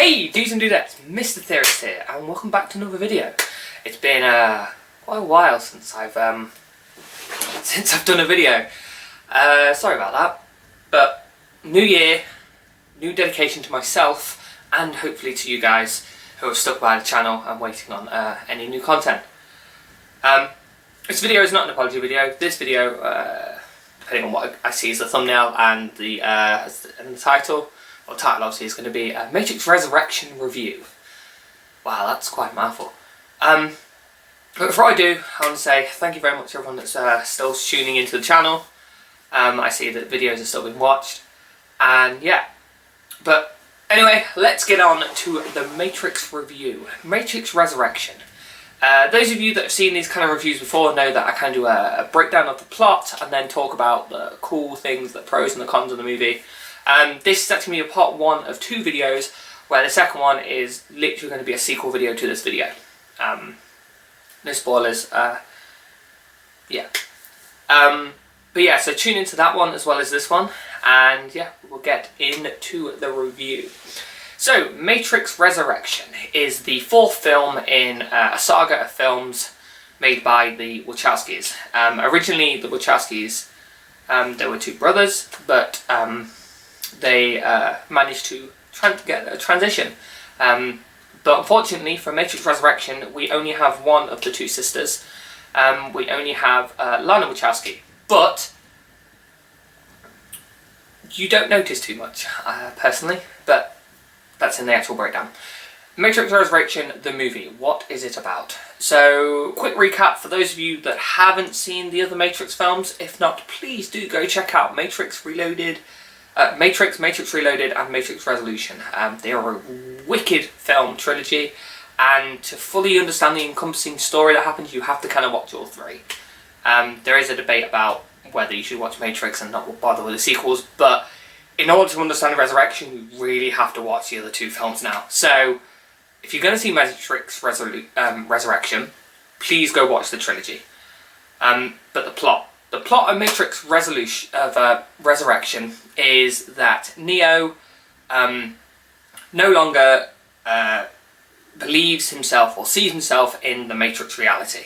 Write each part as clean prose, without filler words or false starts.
Hey Dudes and Dudettes, Mr. Theorist here, and welcome back to another video. It's been quite a while since I've done a video. Sorry about that, but new year, new dedication to myself, and hopefully to you guys who have stuck by the channel and waiting on any new content. This video is not an apology video. This video, depending on what I see as the thumbnail and the title, or title obviously, is going to be a Matrix Resurrection review. Wow, that's quite a mouthful. But before I do, I want to say thank you very much to everyone that's still tuning into the channel. I see that videos are still being watched, and yeah. But anyway, let's get on to the Matrix review. Matrix Resurrection. Those of you that have seen these kind of reviews before know that I kind of do a breakdown of the plot and then talk about the cool things, the pros and the cons of the movie. This is actually going to be a part one of two videos, where the second one is literally going to be a sequel video to this video. No spoilers, yeah. But yeah, so tune into that one as well as this one, and yeah, we'll get into the review. So, Matrix Resurrection is the fourth film in a saga of films made by the Wachowskis. Originally, the Wachowskis, they were two brothers, but they managed to get a transition. But unfortunately, for Matrix Resurrection, we only have one of the two sisters. We only have Lana Wachowski, but you don't notice too much, personally, but that's in the actual breakdown. Matrix Resurrection, the movie, what is it about? So, quick recap for those of you that haven't seen the other Matrix films. If not, please do go check out Matrix Reloaded, Matrix Reloaded and Matrix Resolution. They are a wicked film trilogy, and to fully understand the encompassing story that happens, you have to kind of watch all three. There is a debate about whether you should watch Matrix and not bother with the sequels, but in order to understand Resurrection, you really have to watch the other two films now. So, if you're going to see Matrix Resurrection, please go watch the trilogy. But the plot of Matrix Resurrection is that Neo no longer believes himself or sees himself in the Matrix reality.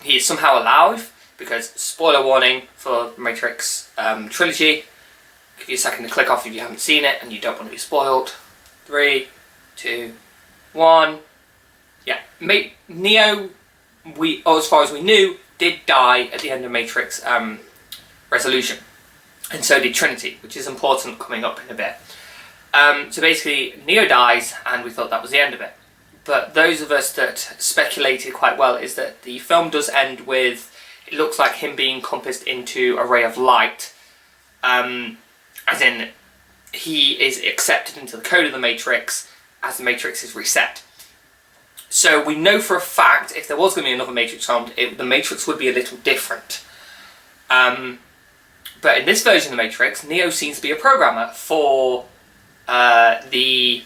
He is somehow alive, because, spoiler warning for the Matrix trilogy, give you a second to click off if you haven't seen it and you don't want to be spoiled. 3, 2, 1. Yeah, Neo, as far as we knew, did die at the end of Matrix Resolution. And so did Trinity, which is important coming up in a bit. So basically, Neo dies, and we thought that was the end of it. But those of us that speculated quite well is that the film does end with, it looks like him being encompassed into a ray of light. As in, he is accepted into the code of the Matrix as the Matrix is reset. So we know for a fact, if there was going to be another Matrix film, the Matrix would be a little different. But in this version of the Matrix, Neo seems to be a programmer for for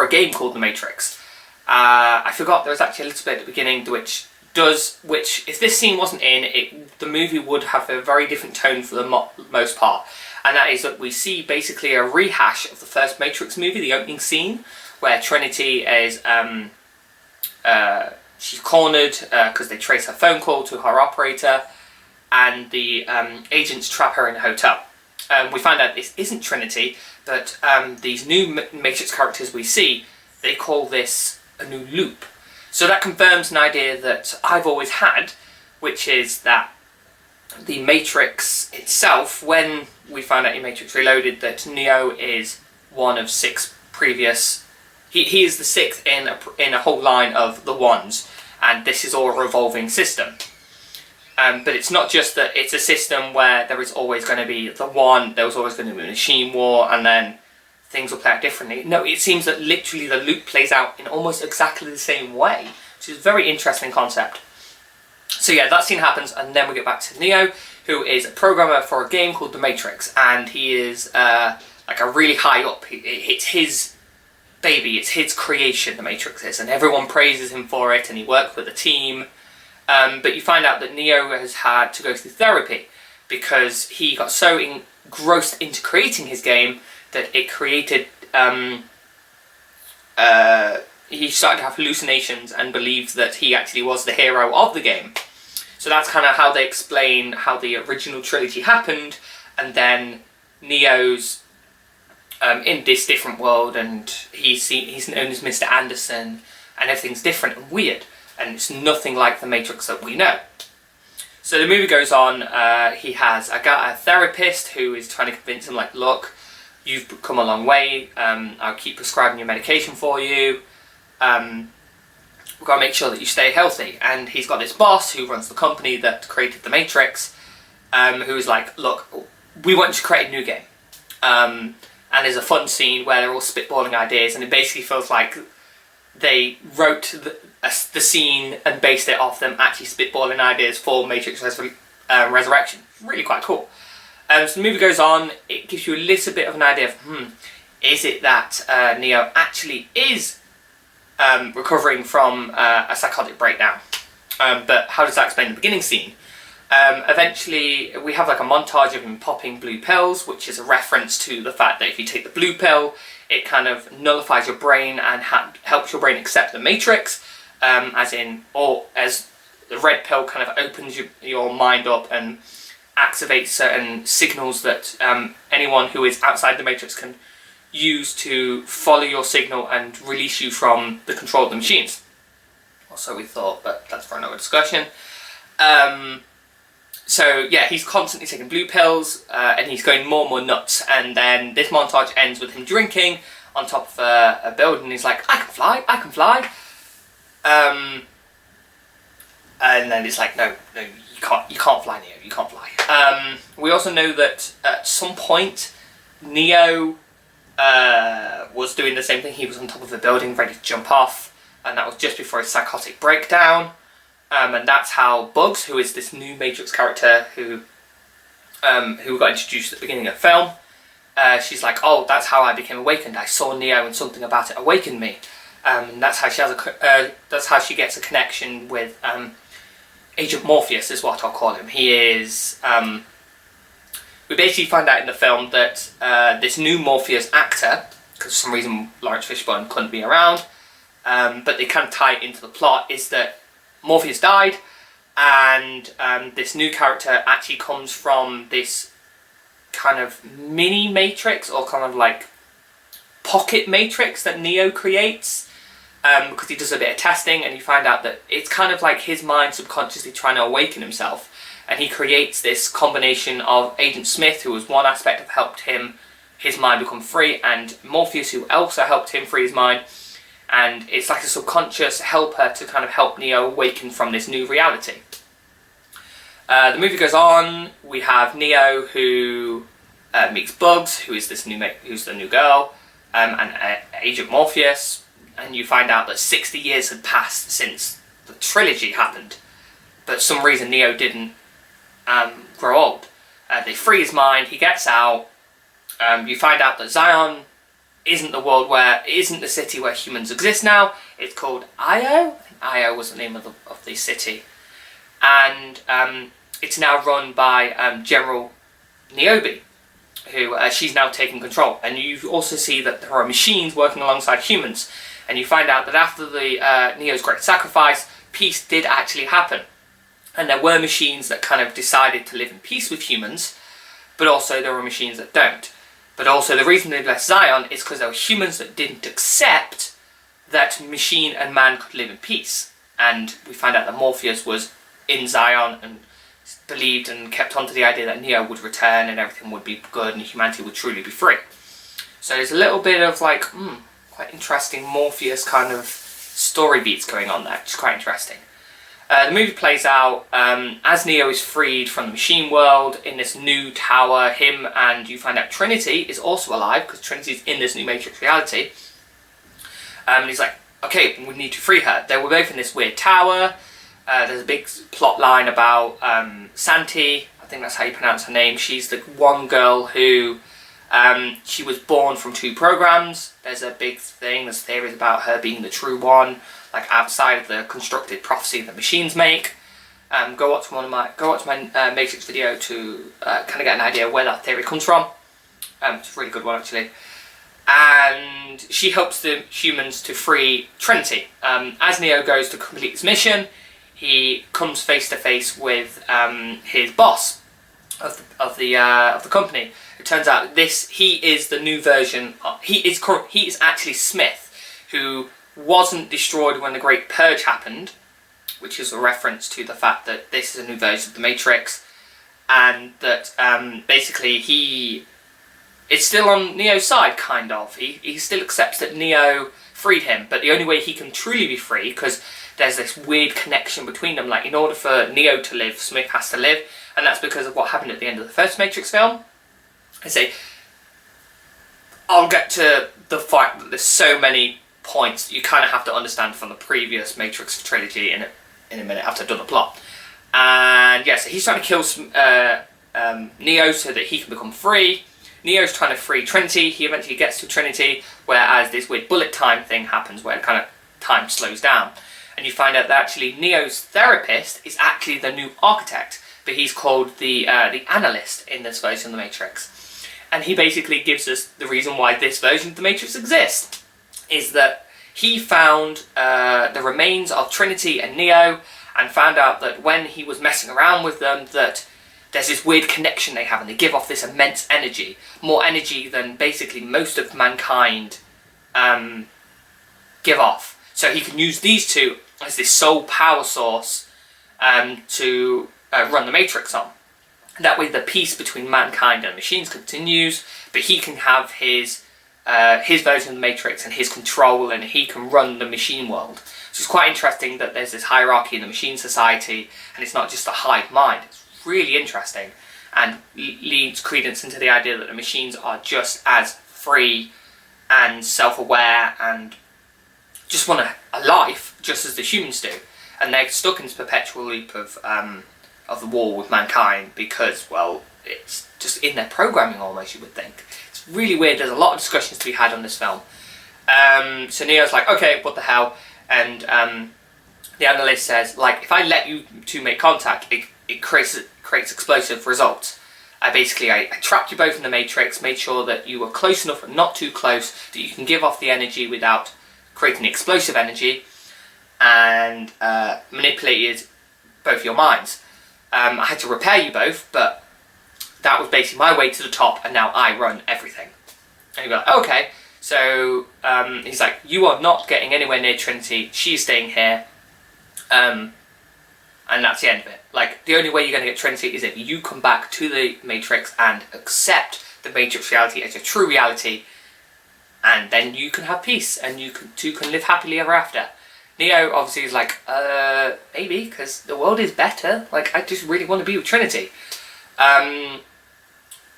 a game called The Matrix. I forgot there was actually a little bit at the beginning which if this scene wasn't in, the movie would have a very different tone for the most part. And that is that we see basically a rehash of the first Matrix movie, the opening scene, where Trinity is, she's cornered because they trace her phone call to her operator, and the agents trap her in a hotel. We find out this isn't Trinity, but these new Matrix characters we see, they call this a new loop. So that confirms an idea that I've always had, which is that the Matrix itself, when we find out in Matrix Reloaded that Neo is one of 6 previous, he is the 6th in a whole line of the ones, and this is all a revolving system. But it's not just that it's a system where there is always going to be the one, there was always going to be a machine war, and then things will play out differently. No, it seems that literally the loop plays out in almost exactly the same way, which is a very interesting concept. So yeah, that scene happens, and then we get back to Neo, who is a programmer for a game called The Matrix, and he is like a really high up. It's his baby, it's his creation, The Matrix is, and everyone praises him for it, and he worked with a team. But you find out that Neo has had to go through therapy because he got so engrossed into creating his game that it created. He started to have hallucinations and believed that he actually was the hero of the game. So that's kind of how they explain how the original trilogy happened, and then Neo's in this different world, and he's known as Mr. Anderson, and everything's different and weird, and it's nothing like the Matrix that we know. So the movie goes on. He has a therapist who is trying to convince him, like, look, you've come a long way. I'll keep prescribing your medication for you. We've got to make sure that you stay healthy. And he's got this boss who runs the company that created the Matrix, who is like, look, we want you to create a new game. And there's a fun scene where they're all spitballing ideas, and it basically feels like they wrote the scene and based it off them actually spitballing ideas for Matrix Resurrection. Really quite cool. So the movie goes on. It gives you a little bit of an idea of, is it that Neo actually is recovering from a psychotic breakdown? But how does that explain the beginning scene? Eventually, we have like a montage of him popping blue pills, which is a reference to the fact that if you take the blue pill, it kind of nullifies your brain and helps your brain accept the Matrix, as the red pill kind of opens your mind up and activates certain signals that anyone who is outside the Matrix can use to follow your signal and release you from the control of the machines. Or so we thought, but that's for another discussion. So yeah, he's constantly taking blue pills, and he's going more and more nuts, and then this montage ends with him drinking on top of a building. He's like, I can fly, I can fly. And then it's like, no, you can't fly, Neo, you can't fly. We also know that at some point, Neo was doing the same thing. He was on top of a building ready to jump off, and that was just before his psychotic breakdown. And that's how Bugs, who is this new Matrix character who got introduced at the beginning of the film, she's like, oh, that's how I became awakened. I saw Neo and something about it awakened me. And that's how she gets a connection with Agent Morpheus, is what I'll call him. He is. We basically find out in the film that this new Morpheus actor, because for some reason Lawrence Fishburne couldn't be around, but they kind of tie it into the plot, is that Morpheus died, and this new character actually comes from this kind of mini Matrix, or kind of like pocket Matrix that Neo creates, because he does a bit of testing, and you find out that it's kind of like his mind subconsciously trying to awaken himself, and he creates this combination of Agent Smith, who was one aspect of helped his mind become free, and Morpheus, who also helped him free his mind. And it's like a subconscious helper to kind of help Neo awaken from this new reality. The movie goes on. We have Neo who meets Bugs, who's the new girl, and Agent Morpheus. And you find out that 60 years had passed since the trilogy happened, but for some reason Neo didn't grow old. They free his mind. He gets out. You find out that Zion isn't the city where humans exist now. It's called Io. I think Io was the name of the city, and it's now run by General Niobe, who she's now taking control. And you also see that there are machines working alongside humans, and you find out that after the Neo's great sacrifice, peace did actually happen, and there were machines that kind of decided to live in peace with humans, but also there were machines that don't. But also the reason they left Zion is because there were humans that didn't accept that machine and man could live in peace. And we find out that Morpheus was in Zion and believed and kept on to the idea that Neo would return and everything would be good and humanity would truly be free. So there's a little bit of like, quite interesting Morpheus kind of story beats going on there, which is quite interesting. The movie plays out as Neo is freed from the machine world in this new tower. Him and you find out Trinity is also alive, because Trinity's in this new Matrix reality. And he's like, okay, we need to free her. They were both in this weird tower. There's a big plot line about Santi, I think that's how you pronounce her name. She's the one girl who, she was born from two programs. There's a big thing, there's theories about her being the true one, like outside of the constructed prophecy that machines make. Go watch my Matrix video to kind of get an idea where that theory comes from. It's a really good one, actually. And she helps the humans to free Trinity. As Neo goes to complete his mission, he comes face to face with his boss of the company. It turns out he is the new version. He is actually Smith, who wasn't destroyed when the Great Purge happened, which is a reference to the fact that this is a new version of the Matrix, and that basically it's still on Neo's side, kind of. He still accepts that Neo freed him, but the only way he can truly be free, because there's this weird connection between them, like in order for Neo to live, Smith has to live, and that's because of what happened at the end of the first Matrix film. I'll get to the fact that there's so many points that you kind of have to understand from the previous Matrix trilogy in a minute after I've done the plot. And yeah, so he's trying to kill Neo so that he can become free. Neo's trying to free Trinity. He eventually gets to Trinity, whereas this weird bullet time thing happens where kind of time slows down. And you find out that actually Neo's therapist is actually the new architect, but he's called the analyst in this version of the Matrix. And he basically gives us the reason why this version of the Matrix exists, is that he found the remains of Trinity and Neo, and found out that when he was messing around with them, that there's this weird connection they have, and they give off this immense energy, more energy than basically most of mankind give off. So he can use these two as this sole power source to run the Matrix on. That way the peace between mankind and machines continues, but he can have his version of the Matrix and his control, and he can run the machine world. So it's quite interesting that there's this hierarchy in the machine society, and it's not just a hive mind. It's really interesting, and leads credence into the idea that the machines are just as free and self-aware and just want a life just as the humans do, and they're stuck in this perpetual loop of the war with mankind because, well, it's just in their programming almost, you would think. It's really weird. There's a lot of discussions to be had on this film. So Neo's like, okay, what the hell? And the analyst says, like, if I let you two make contact, it creates explosive results. I trapped you both in the Matrix, made sure that you were close enough but not too close that you can give off the energy without creating explosive energy, and manipulated both your minds. I had to repair you both, but that was basically my way to the top, and now I run everything. And you go, okay. So he's like, you are not getting anywhere near Trinity, she's staying here. And that's the end of it. Like, the only way you're going to get Trinity is if you come back to the Matrix and accept the Matrix reality as a true reality, and then you can have peace, and you two can live happily ever after. Neo obviously is like, maybe, because the world is better. Like, I just really want to be with Trinity.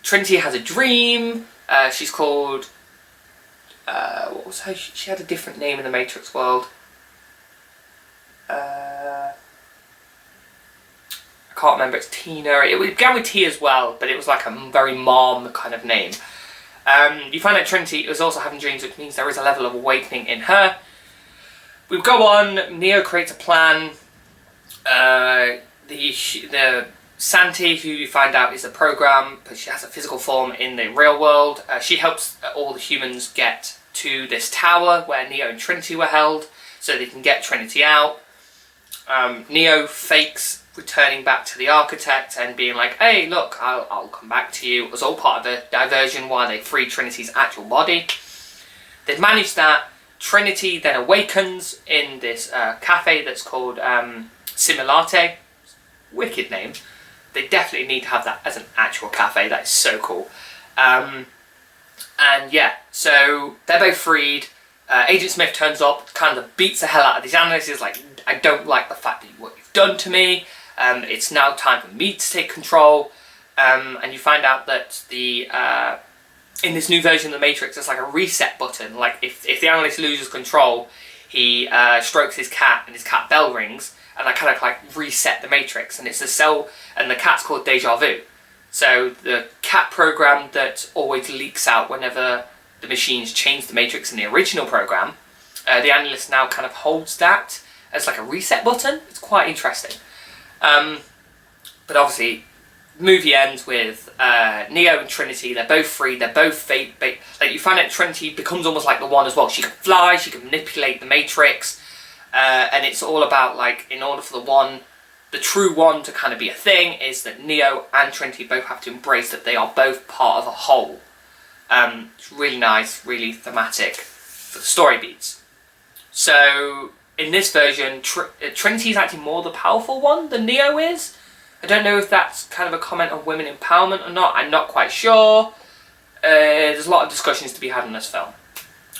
Trinity has a dream. She's called, what was her? She had a different name in the Matrix world. I can't remember. It's Tina. It began with T as well, but it was like a very mom kind of name. You find out Trinity is also having dreams, which means there is a level of awakening in her. We go on. Neo creates a plan. The Santi, who you find out is a program, but she has a physical form in the real world. She helps all the humans get to this tower where Neo and Trinity were held, so they can get Trinity out. Neo fakes returning back to the architect and being like, hey, look, I'll come back to you. It was all part of a diversion while they free Trinity's actual body. They've managed that. Trinity then awakens in this cafe that's called Simulate. Wicked name. They definitely need to have that as an actual cafe. That is so cool. And yeah, so they're both freed. Agent Smith turns up, kind of beats the hell out of these analysts. He's like, I don't like the fact that what you've done to me. It's now time for me to take control. And you find out that in this new version of the Matrix, there's like a reset button. Like if the analyst loses control, he strokes his cat and his cat bell rings, and I kind of like reset the Matrix. And it's a cell, and the cat's called Deja Vu. So the cat program that always leaks out whenever the machines change the Matrix in the original program, the analyst now kind of holds that as like a reset button. It's quite interesting. But obviously, movie ends with Neo and Trinity. They're both free. They're both fate. Like, you find out Trinity becomes almost like the One as well. She can fly. She can manipulate the Matrix, and it's all about, like, in order for the One, the true One, to kind of be a thing, is that Neo and Trinity both have to embrace that they are both part of a whole. It's really nice, really thematic for the story beats. So in this version, Trinity is actually more the powerful one than Neo is. I don't know if that's kind of a comment on women empowerment or not. I'm not quite sure. There's a lot of discussions to be had in this film.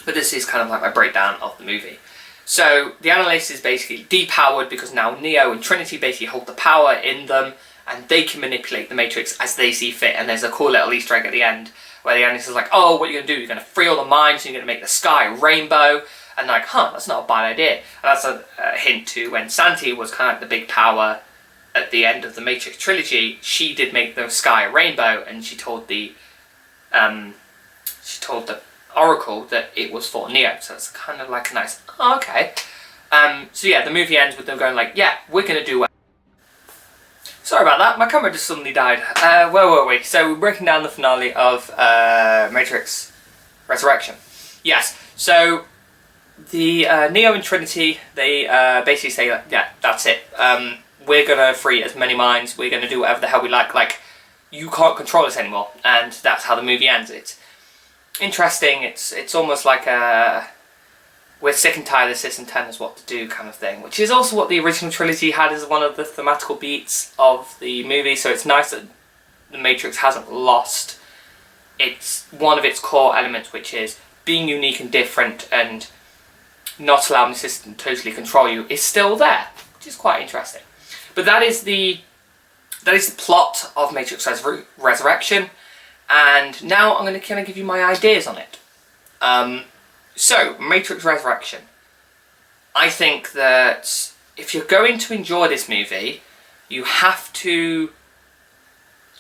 But this is kind of like my breakdown of the movie. So the analyst is basically depowered because now Neo and Trinity basically hold the power in them, and they can manipulate the Matrix as they see fit. And there's a cool little Easter egg at the end where the analyst is like, oh, what are you going to do? You're going to free all the minds, and you're going to make the sky a rainbow. And like, that's not a bad idea. And that's a hint to when Santi was kind of like the big power at the end of the Matrix trilogy. She did make the sky a rainbow, and she told the Oracle that it was for Neo. So it's kind of like a nice, okay. So yeah, the movie ends with them going like, yeah, we're going to do it. Sorry about that, my camera just suddenly died. Where were we? So we're breaking down the finale of Matrix Resurrection. Yes, so the Neo and Trinity, they basically say, like, yeah, that's it. We're going to free as many minds, we're going to do whatever the hell we like, you can't control us anymore. And that's how the movie ends. It's interesting, it's almost like a we're sick and tired of this and telling us what to do kind of thing, which is also what the original trilogy had as one of the thematical beats of the movie. So it's nice that the Matrix hasn't lost one of its core elements, which is being unique and different and not allowing the system to totally control you, is still there, which is quite interesting. But that is the plot of Matrix Resurrection, and now I'm going to kind of give you my ideas on it. So, Matrix Resurrection. I think that if you're going to enjoy this movie, you have to...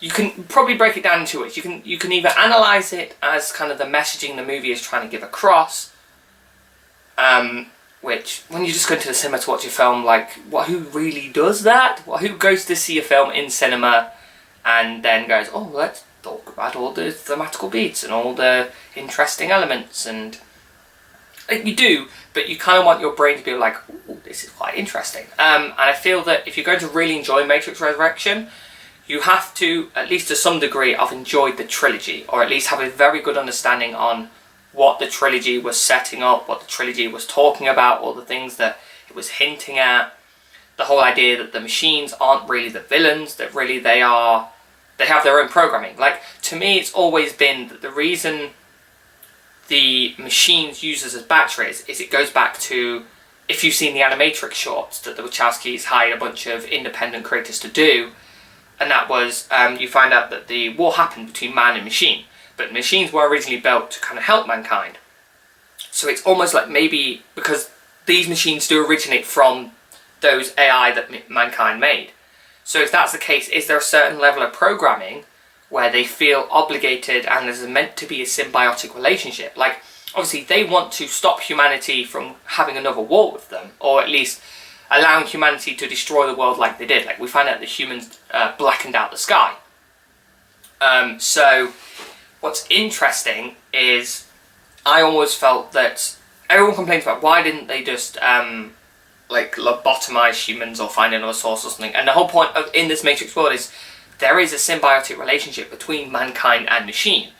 You can probably break it down into ways. You can either analyse it as kind of the messaging the movie is trying to give across, which, when you just go to the cinema to watch a film, like, who really does that? Who goes to see a film in cinema and then goes, oh, let's talk about all the thematical beats and all the interesting elements, and you do, but you kind of want your brain to be like, ooh, this is quite interesting. And I feel that if you're going to really enjoy Matrix Resurrection, you have to, at least to some degree, have enjoyed the trilogy, or at least have a very good understanding on what the trilogy was setting up, what the trilogy was talking about, all the things that it was hinting at. The whole idea that the machines aren't really the villains, that really they have their own programming. Like, to me, it's always been that the reason the machines use as batteries is it goes back to, if you've seen the Animatrix shorts that the Wachowskis hired a bunch of independent creators to do, and that was, you find out that the war happened between man and machine, but machines were originally built to kind of help mankind. So it's almost like maybe, because these machines do originate from those AI that mankind made. So if that's the case, is there a certain level of programming where they feel obligated and there's meant to be a symbiotic relationship? Like, obviously they want to stop humanity from having another war with them, or at least allowing humanity to destroy the world like they did. Like, we find out the humans blackened out the sky. So what's interesting is, I always felt that everyone complains about why didn't they just like lobotomize humans or find another source or something. And the whole point of in this Matrix world is there is a symbiotic relationship between mankind and machine.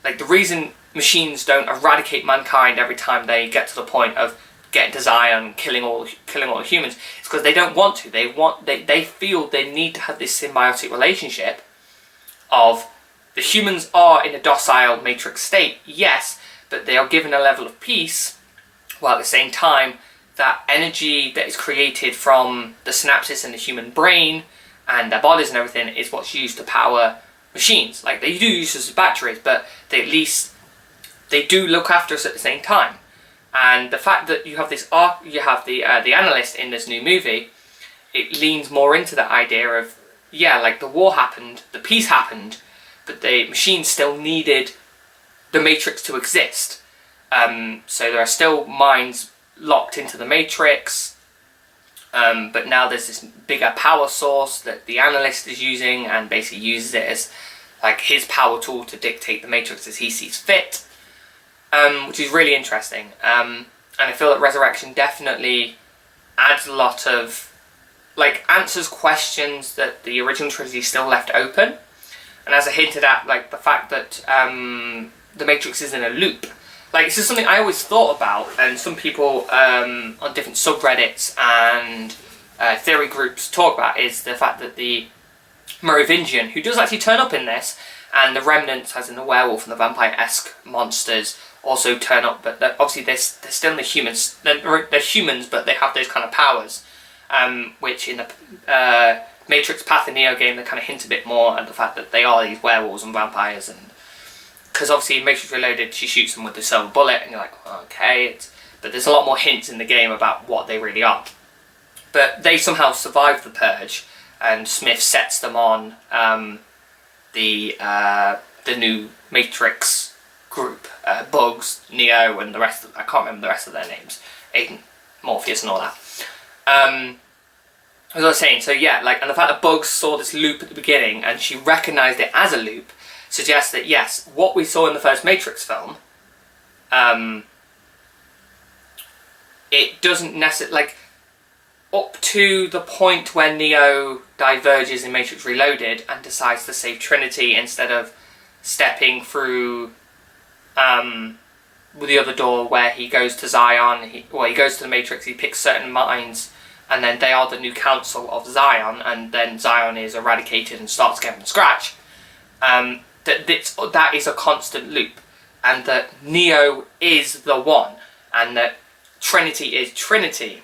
Like, the reason machines don't eradicate mankind every time they get to the point of getting to Zion and killing all the humans is because they don't want to. They feel they need to have this symbiotic relationship of the humans are in a docile Matrix state, yes, but they are given a level of peace, while at the same time that energy that is created from the synapses in the human brain and their bodies and everything is what's used to power machines. Like, they do use as batteries, but they at least they do look after us at the same time. And the fact that you have this the analyst in this new movie, it leans more into that idea of, yeah, like, the war happened, the peace happened, but the machines still needed the Matrix to exist. So there are still minds locked into the Matrix. But now there's this bigger power source that the analyst is using, and basically uses it as like his power tool to dictate the Matrix as he sees fit, which is really interesting. And I feel that Resurrection definitely adds a lot of, like, answers questions that the original trilogy still left open. And as I hinted at, like, the fact that the Matrix is in a loop. Like, this is something I always thought about, and some people on different subreddits and theory groups talk about, is the fact that the Merovingian, who does actually turn up in this, and the remnants, as in the werewolf and the vampire-esque monsters, also turn up, but obviously they're still in the humans. They're humans, but they have those kind of powers, which in the Matrix Path and Neo game, they kind of hint a bit more at the fact that they are these werewolves and vampires, and because obviously in Matrix Reloaded she shoots them with the silver bullet, and you're like, okay, but there's a lot more hints in the game about what they really are. But they somehow survive the purge, and Smith sets them on the new Matrix group, Bugs, Neo, and the rest of, I can't remember the rest of their names, Aiden, Morpheus and all that. As I was saying, so yeah, like, and the fact that Bugs saw this loop at the beginning and she recognised it as a loop suggests that yes, what we saw in the first Matrix film, it doesn't necessarily, like, up to the point when Neo diverges in Matrix Reloaded and decides to save Trinity instead of stepping through with the other door where he goes to Zion, he goes to the Matrix, he picks certain minds, and then they are the new council of Zion, and then Zion is eradicated and starts again from scratch. That is a constant loop, and that Neo is the one, and that Trinity is Trinity,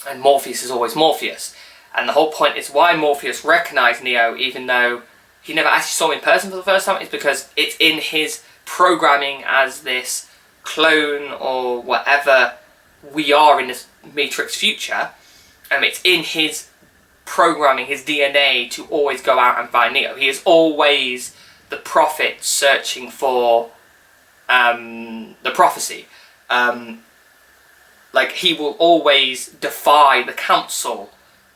and Morpheus is always Morpheus. And the whole point is why Morpheus recognised Neo, even though he never actually saw him in person for the first time, is because it's in his programming as this clone or whatever we are in this Matrix future. It's in his programming, his DNA, to always go out and find Neo. He is always the prophet searching for the prophecy. Like, he will always defy the council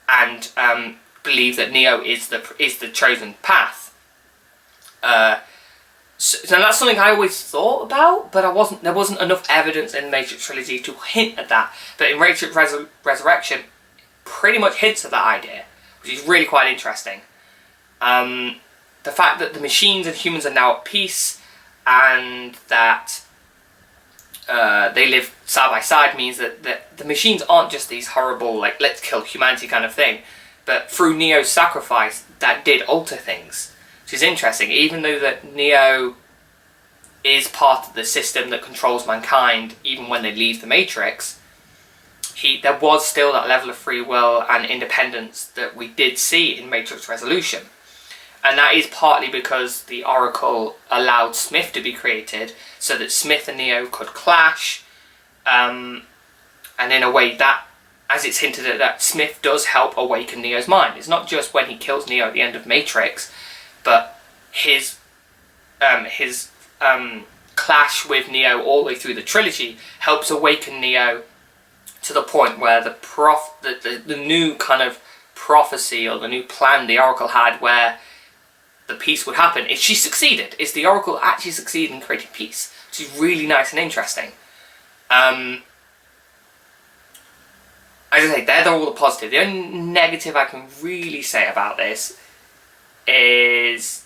and believe that Neo is the chosen path. So that's something I always thought about, but there wasn't enough evidence in the Matrix trilogy to hint at that. But in Matrix Resurrection, pretty much hints at that idea, which is really quite interesting. The fact that the machines and humans are now at peace, and that they live side by side, means that the machines aren't just these horrible, like, let's kill humanity kind of thing, but through Neo's sacrifice, that did alter things, which is interesting. Even though that Neo is part of the system that controls mankind, even when they leave the Matrix, there was still that level of free will and independence that we did see in Matrix Resolution. And that is partly because the Oracle allowed Smith to be created, so that Smith and Neo could clash. And in a way, that, as it's hinted at, that Smith does help awaken Neo's mind. It's not just when he kills Neo at the end of Matrix, but his clash with Neo all the way through the trilogy helps awaken Neo to the point where the new kind of prophecy, or the new plan the Oracle had, where the peace would happen, is she succeeded. Is the Oracle actually succeeded in creating peace, which is really nice and interesting. As I say, they're all the positive. The only negative I can really say about this is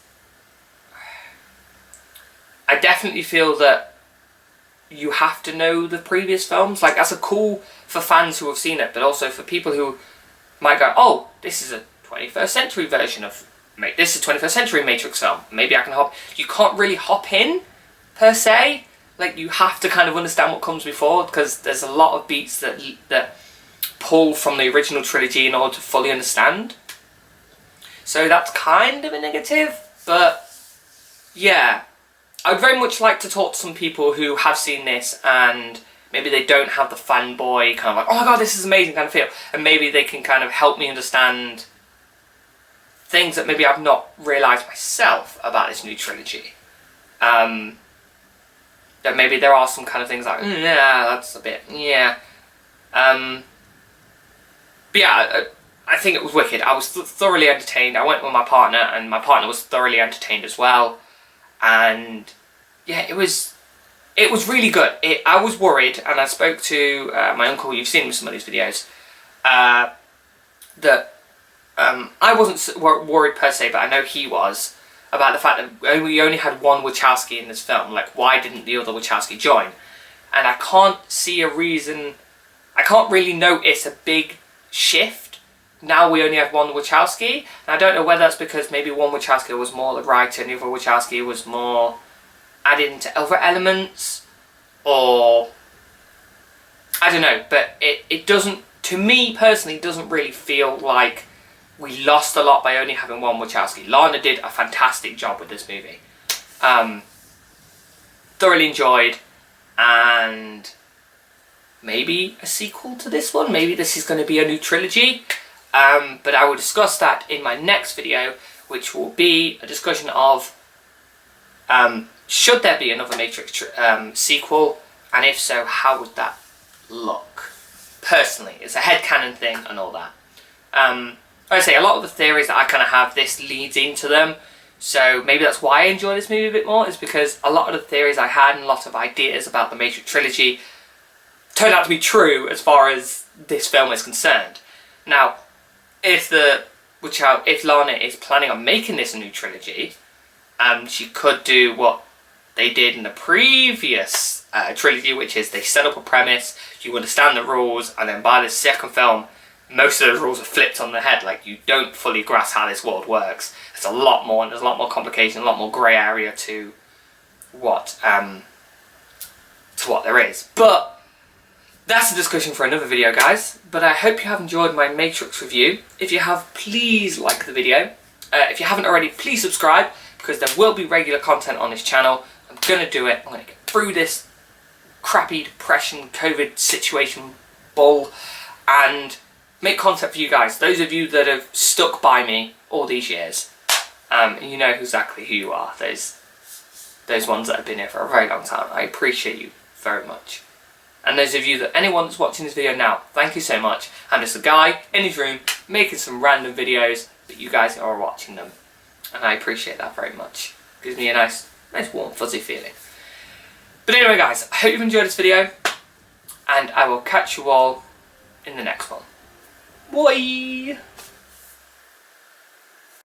I definitely feel that you have to know the previous films. Like, that's a cool for fans who have seen it, but also for people who might go, oh, this is a 21st century version of, this is a 21st century Matrix film, maybe I can hop. You can't really hop in, per se. Like, you have to kind of understand what comes before, because there's a lot of beats that pull from the original trilogy in order to fully understand. So that's kind of a negative, but yeah. I would very much like to talk to some people who have seen this and maybe they don't have the fanboy kind of like, oh my god, this is amazing kind of feel, and maybe they can kind of help me understand things that maybe I've not realised myself about this new trilogy. That maybe there are some kind of things like, yeah, that's a bit, yeah. But yeah, I think it was wicked. I was thoroughly entertained. I went with my partner, and my partner was thoroughly entertained as well. And yeah, it was really good. I was worried, and I spoke to my uncle. You've seen some of these videos. That I wasn't worried per se, but I know he was, about the fact that we only had one Wachowski in this film. Like, why didn't the other Wachowski join? And I can't see a reason. I can't really notice a big shift. Now we only have one Wachowski, and I don't know whether that's because maybe one Wachowski was more the writer and the other Wachowski was more added into other elements, or I don't know, but it doesn't, to me personally, doesn't really feel like we lost a lot by only having one Wachowski. Lana did a fantastic job with this movie. Thoroughly enjoyed, and maybe a sequel to this one. Maybe this is going to be a new trilogy. But I will discuss that in my next video, which will be a discussion of should there be another Matrix sequel, and if so, how would that look? Personally, it's a headcanon thing and all that. Like I say, a lot of the theories that I kind of have, this leads into them, so maybe that's why I enjoy this movie a bit more, is because a lot of the theories I had and a lot of ideas about the Matrix trilogy turned out to be true as far as this film is concerned. Now, if Lana is planning on making this a new trilogy, she could do what they did in the previous trilogy, which is they set up a premise, you understand the rules, and then by the second film, most of those rules are flipped on their head. Like, you don't fully grasp how this world works. There's a lot more, and there's a lot more complication, a lot more grey area to what there is. But that's a discussion for another video, guys. But I hope you have enjoyed my Matrix review. If you have, please like the video. If you haven't already, please subscribe, because there will be regular content on this channel. I'm going to do it. I'm going to get through this crappy depression, COVID situation bull, and make content for you guys. Those of you that have stuck by me all these years, you know exactly who you are. Those ones that have been here for a very long time. I appreciate you very much. And those of you anyone that's watching this video now, thank you so much. I'm just a guy in his room making some random videos, but you guys are watching them. And I appreciate that very much. Gives me a nice warm fuzzy feeling. But anyway, guys, I hope you've enjoyed this video, and I will catch you all in the next one. Bye!